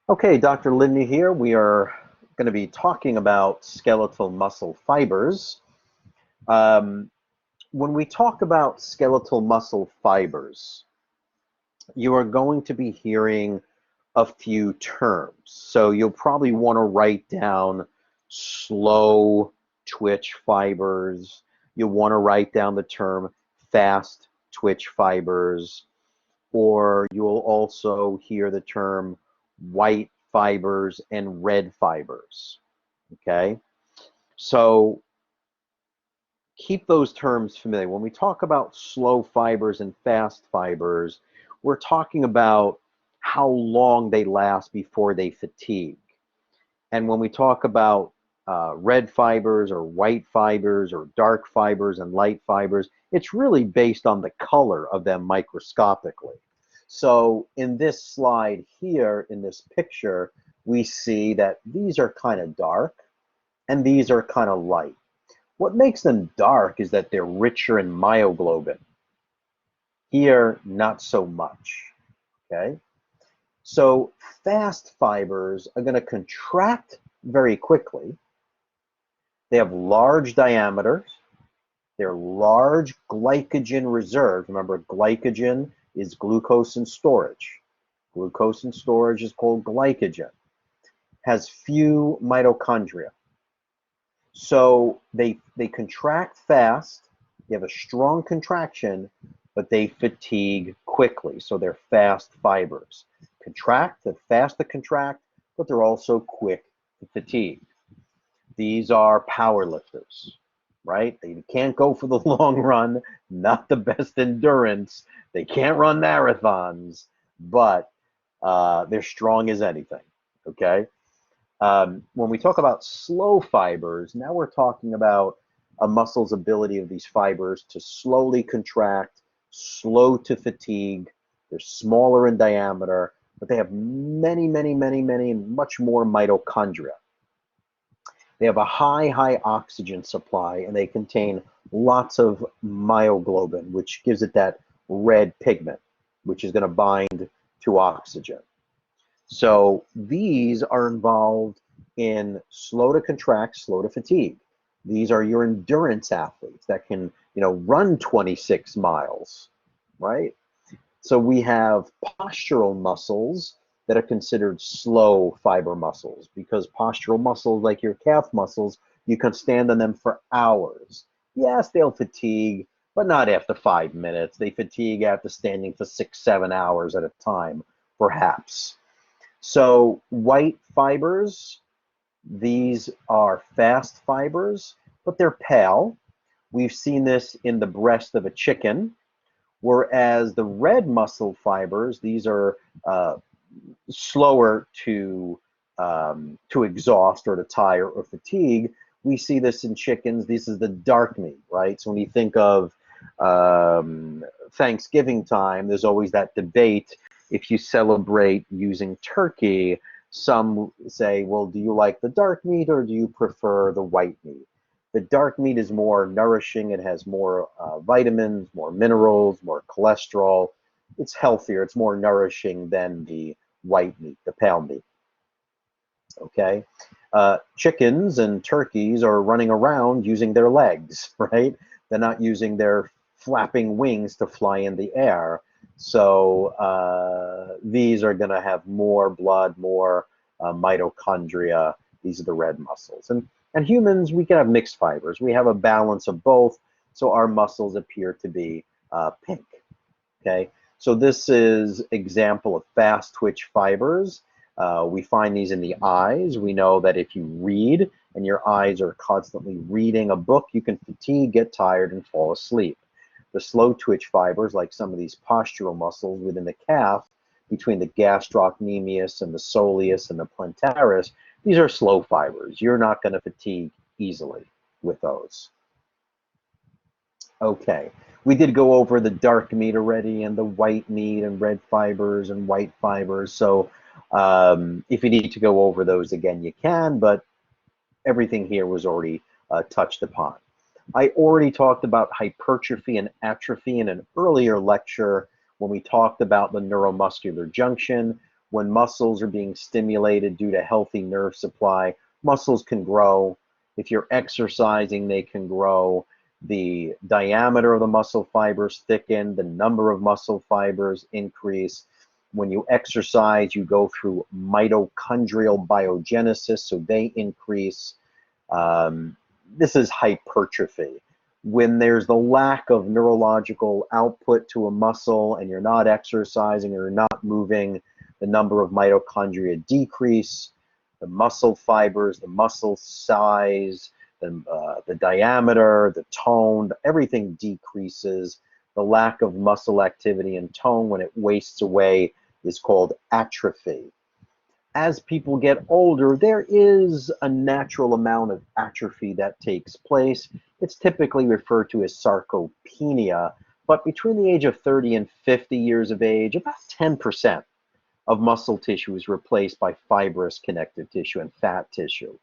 Okay, Dr. Lidney here. We are going to be talking about skeletal muscle fibers. Um, when we talk about skeletal muscle fibers, you are going to be hearing a few terms. So you'll probably want to write down slow twitch fibers. You'll want to write down the term fast twitch fibers, or you'll also hear the term white fibers and red fibers. Okay, so keep those terms familiar. When we talk about slow fibers and fast fibers, we're talking about how long they last before they fatigue. And when we talk about red fibers or white fibers or dark fibers and light fibers, it's really based on the color of them microscopically. So in this slide here, in this picture, we see that these are kind of dark and these are kind of light. What makes them dark is that they're richer in myoglobin. Here, not so much, okay? So fast fibers are going to contract very quickly. They have large diameters. They're large glycogen reserves. Remember, glycogen is glucose in storage. Glucose in storage is called glycogen. Has few mitochondria. So they contract fast. They have a strong contraction, but they fatigue quickly. So they're fast fibers. They're fast to contract, but they're also quick to fatigue. These are power lifters, right? They can't go for the long run, not the best endurance. They can't run marathons, but they're strong as anything, okay? When we talk about slow fibers, now we're talking about a muscle's ability of these fibers to slowly contract, slow to fatigue. They're smaller in diameter, but they have many, much more mitochondria. They have a high oxygen supply, and they contain lots of myoglobin, which gives it that red pigment, which is going to bind to oxygen. So these are involved in slow to contract, slow to fatigue. These are your endurance athletes that can, run 26 miles, right? So we have postural muscles that are considered slow fiber muscles, because postural muscles, like your calf muscles, you can stand on them for hours. Yes, they'll fatigue, but not after 5 minutes. They fatigue after standing for 6, 7 hours at a time, perhaps. So white fibers, these are fast fibers, but they're pale. We've seen this in the breast of a chicken. Whereas the red muscle fibers, these are slower to exhaust or to tire or fatigue. We see this in chickens. This is the dark meat, right? So when you think of Thanksgiving time, there's always that debate. If you celebrate using turkey, some say, well, do you like the dark meat or do you prefer the white meat? The dark meat is more nourishing. It has more vitamins, more minerals, more cholesterol. It's healthier. It's more nourishing than the white meat, the pale meat. Okay? Chickens and turkeys are running around using their legs, right? They're not using their flapping wings to fly in the air. So these are going to have more blood, more mitochondria. These are the red muscles. And humans, we can have mixed fibers. We have a balance of both, so our muscles appear to be pink. Okay, so this is example of fast twitch fibers. We find these in the eyes. We know that if you read and your eyes are constantly reading a book, you can fatigue, get tired, and fall asleep. The slow twitch fibers, like some of these postural muscles within the calf, between the gastrocnemius and the soleus and the plantaris, these are slow fibers. You're not going to fatigue easily with those. Okay, we did go over the dark meat already and the white meat and red fibers and white fibers. So if you need to go over those again, you can, but everything here was already touched upon. I already talked about hypertrophy and atrophy in an earlier lecture when we talked about the neuromuscular junction. when muscles are being stimulated due to healthy nerve supply, muscles can grow. If you're exercising, they can grow. The diameter of the muscle fibers thicken, the number of muscle fibers increase. When you exercise, you go through mitochondrial biogenesis, so they increase. Um, this is hypertrophy. When there's the lack of neurological output to a muscle and you're not exercising or not moving, the number of mitochondria decrease, the muscle fibers, the muscle size, the diameter, the tone, everything decreases. The lack of muscle activity and tone when it wastes away is called atrophy. As people get older, there is a natural amount of atrophy that takes place. It's typically referred to as sarcopenia, but between the age of 30 and 50 years of age, about 10% of muscle tissue is replaced by fibrous connective tissue and fat tissue.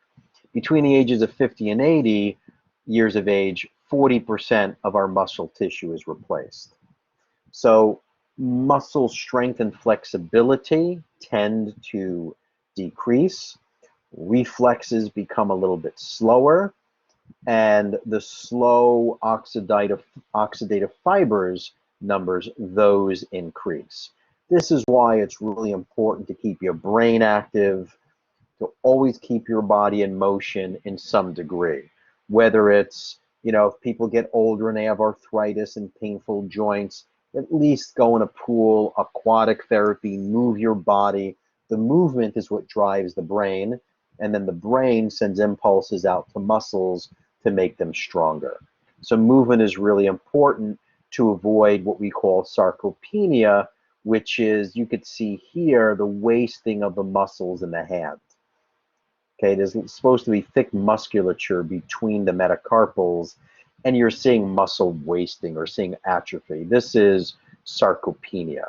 Between the ages of 50 and 80 years of age, 40% of our muscle tissue is replaced. So muscle strength and flexibility tend to decrease. Reflexes become a little bit slower, and the slow oxidative fibers numbers, those increase. This is why it's really important to keep your brain active, to always keep your body in motion in some degree. Whether it's, if people get older and they have arthritis and painful joints, at least go in a pool, aquatic therapy, move your body. The movement is what drives the brain, and then the brain sends impulses out to muscles to make them stronger. So movement is really important to avoid what we call sarcopenia, which is, you could see here, the wasting of the muscles in the hand. Okay, there's supposed to be thick musculature between the metacarpals, and you're seeing muscle wasting or seeing atrophy. This is sarcopenia.